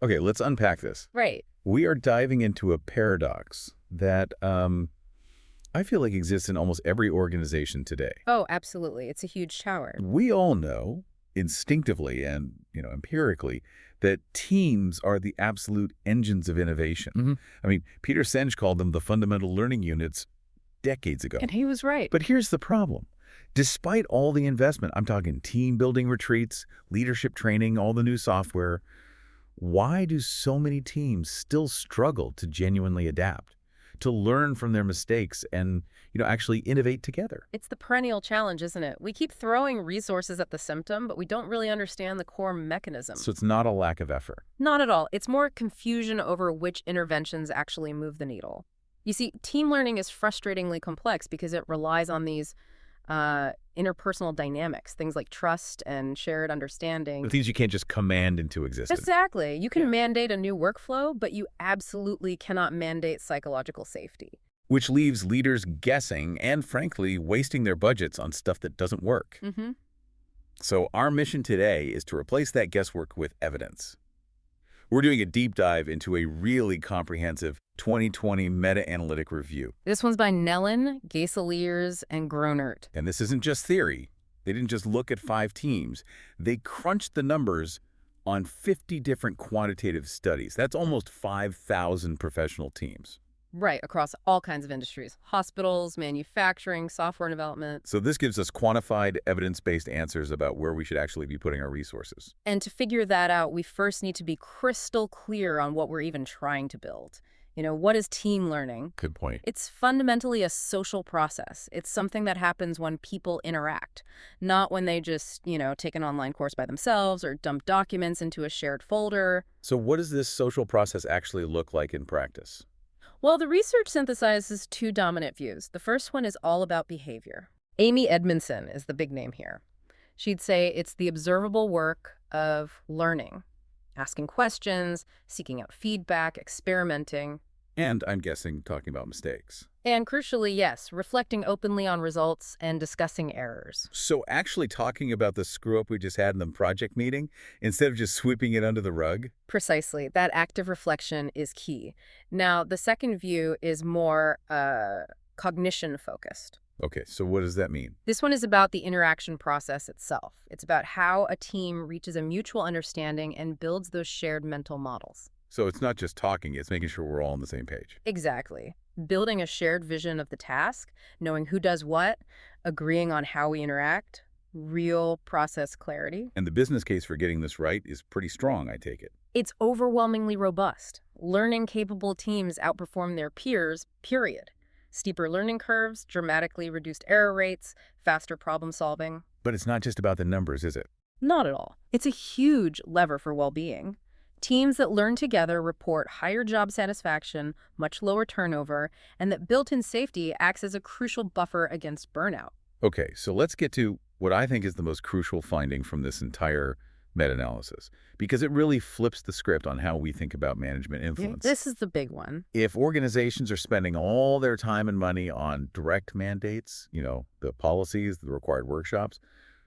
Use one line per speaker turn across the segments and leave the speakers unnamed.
Okay, let's unpack this.
Right.
We are diving into a paradox that I feel like exists in almost every organization today.
Oh, absolutely. It's a huge tower.
We all know instinctively and, empirically that teams are the absolute engines of innovation.
Hmm.
I mean, Peter Senge called them the fundamental learning units decades ago.
And he was right.
But here's the problem. Despite all the investment, I'm talking team building retreats, leadership training, all the new software, why do so many teams still struggle to genuinely adapt, to learn from their mistakes and, actually innovate together?
It's the perennial challenge, isn't it? We keep throwing resources at the symptom, but we don't really understand the core mechanism.
So it's not a lack of effort.
Not at all. It's more confusion over which interventions actually move the needle. You see, team learning is frustratingly complex because it relies on these interpersonal dynamics, things like trust and shared understanding.
The things you can't just command into existence.
Exactly. You can mandate a new workflow, but you absolutely cannot mandate psychological safety.
Which leaves leaders guessing and, frankly, wasting their budgets on stuff that doesn't work.
Mm-hmm.
So our mission today is to replace that guesswork with evidence. We're doing a deep dive into a really comprehensive 2020 meta-analytic review.
This one's by Nellen, Geiseliers, and Gronert.
And this isn't just theory. They didn't just look at 5 teams. They crunched the numbers on 50 different quantitative studies. That's almost 5,000 professional teams.
Right, across all kinds of industries. Hospitals, manufacturing, software development.
So this gives us quantified, evidence-based answers about where we should actually be putting our resources.
And to figure that out, we first need to be crystal clear on what we're even trying to build. What is team learning?
Good point.
It's fundamentally a social process. It's something that happens when people interact, not when they just, take an online course by themselves or dump documents into a shared folder.
So what does this social process actually look like in practice?
Well, the research synthesizes 2 dominant views. The first one is all about behavior. Amy Edmondson is the big name here. She'd say it's the observable work of learning, asking questions, seeking out feedback, experimenting.
And I'm guessing talking about mistakes.
And crucially, yes, reflecting openly on results and discussing errors.
So actually talking about the screw-up we just had in the project meeting, instead of just sweeping it under the rug?
Precisely. That active reflection is key. Now, the second view is more cognition-focused.
Okay, so what does that mean?
This one is about the interaction process itself. It's about how a team reaches a mutual understanding and builds those shared mental models.
So it's not just talking, it's making sure we're all on the same page.
Exactly. Building a shared vision of the task, knowing who does what, agreeing on how we interact, real process clarity.
And the business case for getting this right is pretty strong, I take it.
It's overwhelmingly robust. Learning-capable teams outperform their peers, period. Steeper learning curves, dramatically reduced error rates, faster problem solving.
But it's not just about the numbers, is it?
Not at all. It's a huge lever for well-being. Teams that learn together report higher job satisfaction, much lower turnover, and that built-in safety acts as a crucial buffer against burnout.
Okay, so let's get to what I think is the most crucial finding from this entire meta-analysis, because it really flips the script on how we think about management influence.
This is the big one.
If organizations are spending all their time and money on direct mandates, the policies, the required workshops,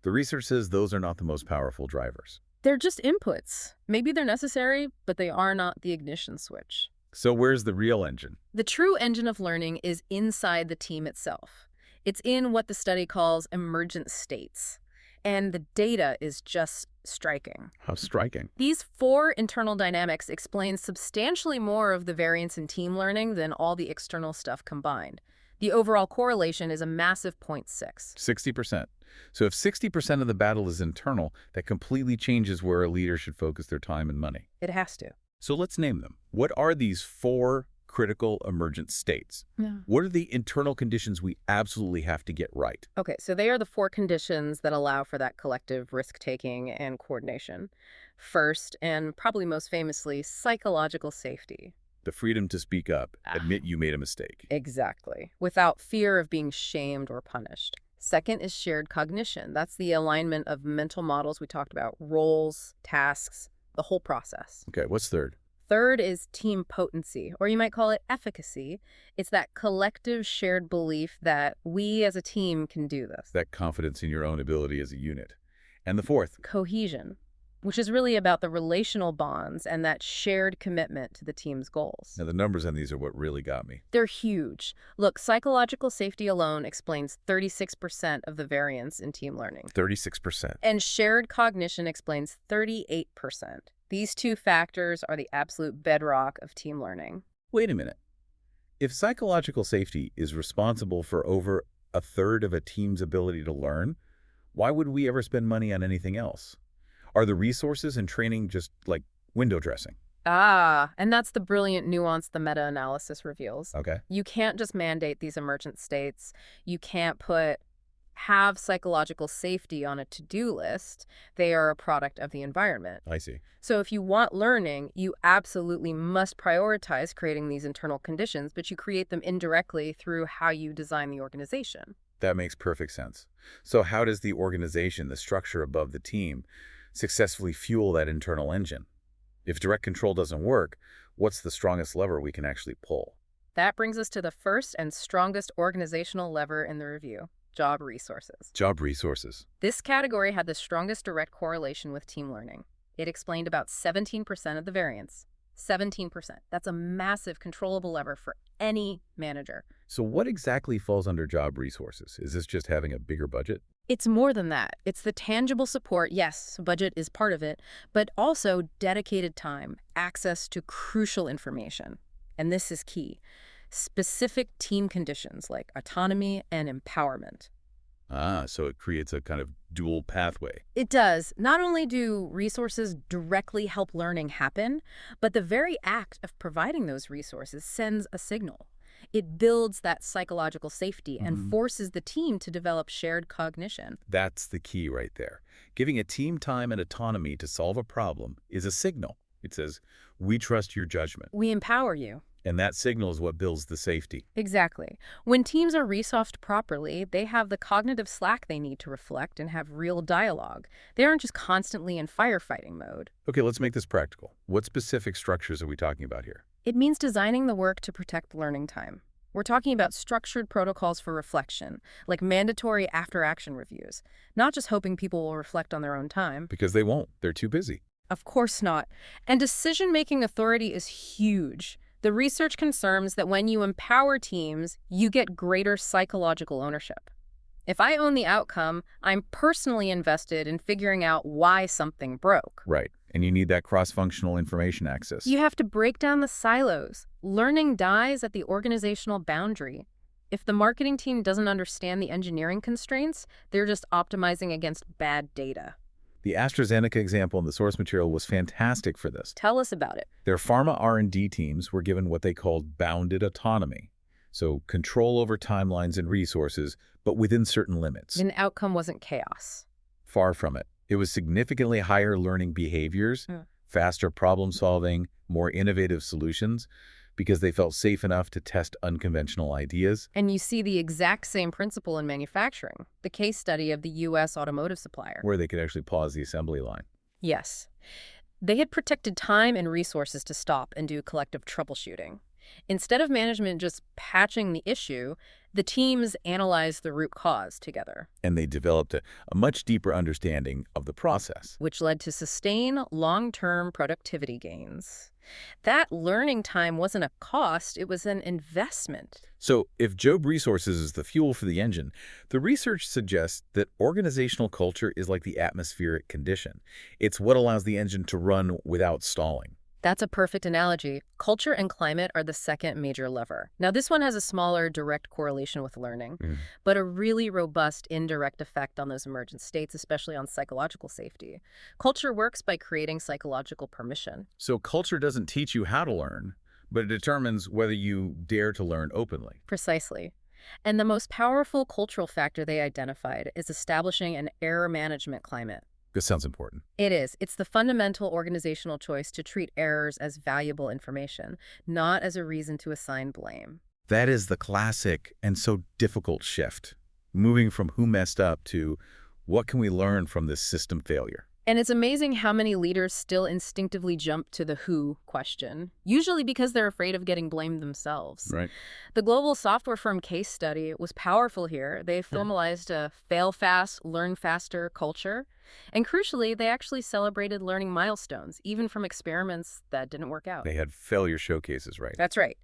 the research says those are not the most powerful drivers.
They're just inputs. Maybe they're necessary, but they are not the ignition switch.
So where's the real engine?
The true engine of learning is inside the team itself. It's in what the study calls emergent states. And the data is just striking.
How striking.
These 4 internal dynamics explain substantially more of the variance in team learning than all the external stuff combined. The overall correlation is a massive 0.6.
60%. So if 60% of the battle is internal, that completely changes where a leader should focus their time and money.
It has to.
So let's name them. What are these 4 critical emergent states?
Yeah.
What are the internal conditions we absolutely have to get right?
Okay, so they are the 4 conditions that allow for that collective risk-taking and coordination. First, and probably most famously, psychological safety.
The freedom to speak up, admit you made a mistake.
Exactly. Without fear of being shamed or punished. Second is shared cognition. That's the alignment of mental models we talked about, roles, tasks, the whole process.
Okay, what's third?
Third is team potency, or you might call it efficacy. It's that collective shared belief that we as a team can do this.
That confidence in your own ability as a unit. And the fourth?
Cohesion. which is really about the relational bonds and that shared commitment to the team's goals.
Now, the numbers on these are what really got me.
They're huge. Look, psychological safety alone explains 36% of the variance in team learning.
36%.
And shared cognition explains 38%. These two factors are the absolute bedrock of team learning.
Wait a minute. If psychological safety is responsible for over a third of a team's ability to learn, why would we ever spend money on anything else? Are the resources and training just like window dressing?
And that's the brilliant nuance the meta-analysis reveals.
Okay.
You can't just mandate these emergent states. You can't have psychological safety on a to-do list. They are a product of the environment.
I see.
So if you want learning, you absolutely must prioritize creating these internal conditions, but you create them indirectly through how you design the organization.
That makes perfect sense. So how does the organization, the structure above the team, successfully fuel that internal engine? If direct control doesn't work, what's the strongest lever we can actually pull?
That brings us to the first and strongest organizational lever in the review: job resources.
Job resources.
This category had the strongest direct correlation with team learning. It explained about 17% of the variance. 17%. That's a massive controllable lever for any manager.
So what exactly falls under job resources? Is this just having a bigger budget?
It's more than that. It's the tangible support. Yes, budget is part of it, but also dedicated time, access to crucial information. And this is key: specific team conditions like autonomy and empowerment.
So it creates a kind of dual pathway.
It does. Not only do resources directly help learning happen, but the very act of providing those resources sends a signal. It builds that psychological safety and forces the team to develop shared cognition.
That's the key right there. Giving a team time and autonomy to solve a problem is a signal. It says, we trust your judgment.
We empower you.
And that signal is what builds the safety.
Exactly. When teams are resourced properly, they have the cognitive slack they need to reflect and have real dialogue. They aren't just constantly in firefighting mode.
Okay, let's make this practical. What specific structures are we talking about here?
It means designing the work to protect learning time. We're talking about structured protocols for reflection, like mandatory after-action reviews, not just hoping people will reflect on their own time.
Because they won't. They're too busy.
Of course not. And decision-making authority is huge. The research confirms that when you empower teams, you get greater psychological ownership. If I own the outcome, I'm personally invested in figuring out why something broke.
Right. And you need that cross-functional information access.
You have to break down the silos. Learning dies at the organizational boundary. If the marketing team doesn't understand the engineering constraints, they're just optimizing against bad data.
The AstraZeneca example in the source material was fantastic for this.
Tell us about it.
Their pharma R&D teams were given what they called bounded autonomy, so control over timelines and resources, but within certain limits.
The outcome wasn't chaos.
Far from it. It was significantly higher learning behaviors, faster problem solving, more innovative solutions, because they felt safe enough to test unconventional ideas.
And you see the exact same principle in manufacturing, the case study of the U.S. automotive supplier.
Where they could actually pause the assembly line.
Yes. They had protected time and resources to stop and do collective troubleshooting. Instead of management just patching the issue, the teams analyzed the root cause together.
And they developed a much deeper understanding of the process.
Which led to sustained long-term productivity gains. That learning time wasn't a cost, it was an investment.
So if job resources is the fuel for the engine, the research suggests that organizational culture is like the atmospheric condition. It's what allows the engine to run without stalling.
That's a perfect analogy. Culture and climate are the second major lever. Now, this one has a smaller direct correlation with learning, but a really robust indirect effect on those emergent states, especially on psychological safety. Culture works by creating psychological permission.
So culture doesn't teach you how to learn, but it determines whether you dare to learn openly.
Precisely. And the most powerful cultural factor they identified is establishing an error management climate.
This sounds important.
It is. It's the fundamental organizational choice to treat errors as valuable information, not as a reason to assign blame.
That is the classic and so difficult shift, moving from who messed up to what can we learn from this system failure.
And it's amazing how many leaders still instinctively jump to the who question, usually because they're afraid of getting blamed themselves.
Right.
The global software firm case study was powerful here. They formalized a fail fast, learn faster culture. And crucially, they actually celebrated learning milestones, even from experiments that didn't work out.
They had failure showcases, right?
That's right.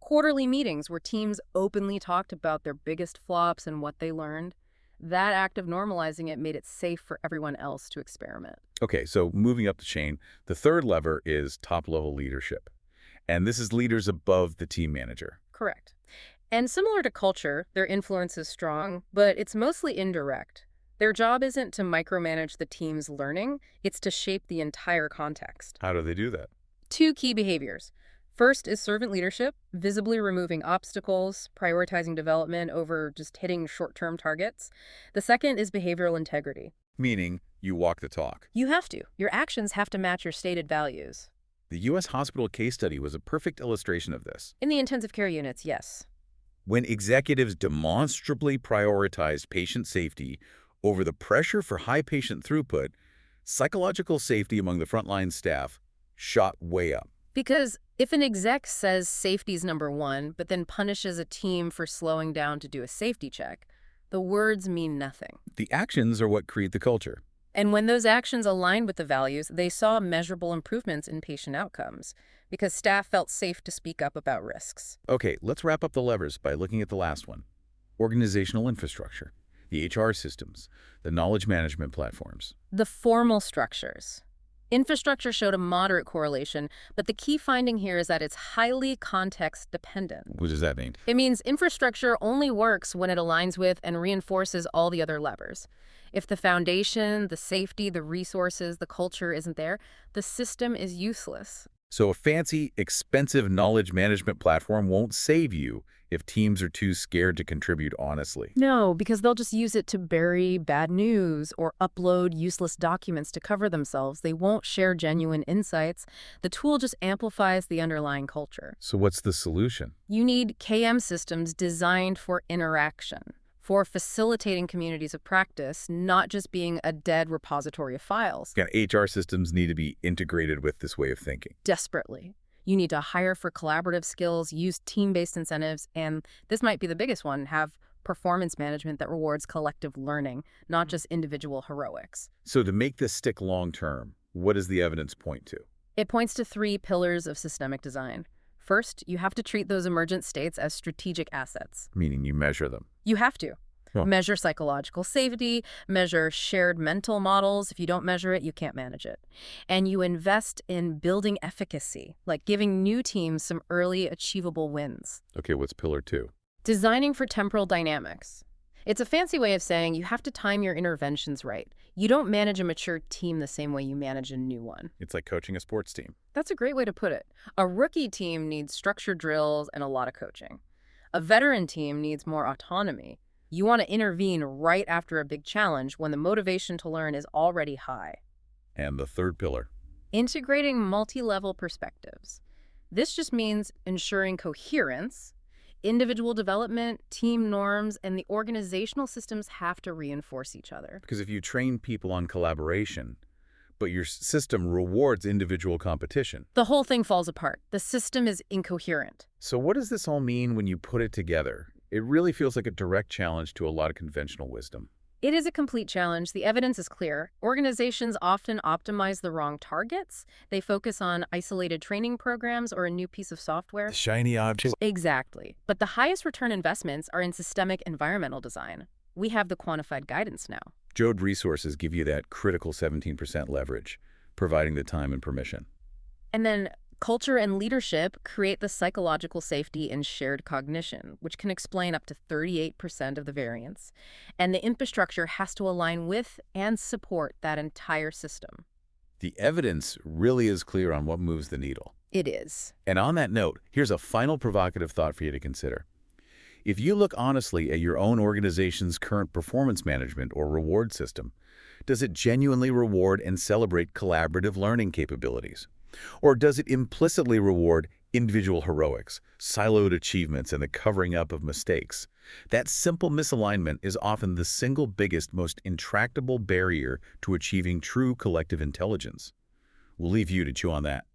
Quarterly meetings where teams openly talked about their biggest flops and what they learned. That act of normalizing it made it safe for everyone else to experiment.
Okay, so moving up the chain, the third lever is top-level leadership. And this is leaders above the team manager.
Correct. And similar to culture, their influence is strong, but it's mostly indirect. Their job isn't to micromanage the team's learning, it's to shape the entire context.
How do they do that?
Two key behaviors. First is servant leadership, visibly removing obstacles, prioritizing development over just hitting short-term targets. The second is behavioral integrity.
Meaning, you walk the talk.
You have to. Your actions have to match your stated values.
The U.S. hospital case study was a perfect illustration of this.
In the intensive care units, yes.
When executives demonstrably prioritized patient safety over the pressure for high patient throughput, psychological safety among the frontline staff shot way up.
Because if an exec says safety's number one, but then punishes a team for slowing down to do a safety check, the words mean nothing.
The actions are what create the culture.
And when those actions aligned with the values, they saw measurable improvements in patient outcomes because staff felt safe to speak up about risks.
Okay, let's wrap up the levers by looking at the last one. Organizational infrastructure, the HR systems, the knowledge management platforms.
The formal structures. Infrastructure showed a moderate correlation, but the key finding here is that it's highly context-dependent.
What does that mean?
It means infrastructure only works when it aligns with and reinforces all the other levers. If the foundation, the safety, the resources, the culture isn't there, the system is useless.
So a fancy, expensive knowledge management platform won't save you if teams are too scared to contribute honestly.
No, because they'll just use it to bury bad news or upload useless documents to cover themselves. They won't share genuine insights. The tool just amplifies the underlying culture.
So what's the solution?
You need KM systems designed for interaction, for facilitating communities of practice, not just being a dead repository of files.
And HR systems need to be integrated with this way of thinking.
Desperately. You need to hire for collaborative skills, use team-based incentives, and this might be the biggest one, have performance management that rewards collective learning, not just individual heroics.
So to make this stick long-term, what does the evidence point to?
It points to 3 pillars of systemic design. First, you have to treat those emergent states as strategic assets.
Meaning you measure them.
You have to.
Huh.
Measure psychological safety, measure shared mental models. If you don't measure it, you can't manage it. And you invest in building efficacy, like giving new teams some early achievable wins.
Okay, what's pillar 2?
Designing for temporal dynamics. It's a fancy way of saying you have to time your interventions right. You don't manage a mature team the same way you manage a new one.
It's like coaching a sports team.
That's a great way to put it. A rookie team needs structured drills and a lot of coaching. A veteran team needs more autonomy. You want to intervene right after a big challenge when the motivation to learn is already high.
And the third pillar?
Integrating multi-level perspectives. This just means ensuring coherence. Individual development, team norms, and the organizational systems have to reinforce each other.
Because if you train people on collaboration, but your system rewards individual competition.
The whole thing falls apart. The system is incoherent.
So what does this all mean when you put it together? It really feels like a direct challenge to a lot of conventional wisdom.
It is a complete challenge. The evidence is clear. Organizations often optimize the wrong targets. They focus on isolated training programs or a new piece of software.
The shiny object.
Exactly. But the highest return investments are in systemic environmental design. We have the quantified guidance now.
Jode resources give you that critical 17% leverage, providing the time and permission.
And then culture and leadership create the psychological safety and shared cognition, which can explain up to 38% of the variance. And the infrastructure has to align with and support that entire system.
The evidence really is clear on what moves the needle.
It is.
And on that note, here's a final provocative thought for you to consider. If you look honestly at your own organization's current performance management or reward system, does it genuinely reward and celebrate collaborative learning capabilities? Or does it implicitly reward Individual heroics, siloed achievements, and the covering up of mistakes. That simple misalignment is often the single biggest, most intractable barrier to achieving true collective intelligence. We'll leave you to chew on that.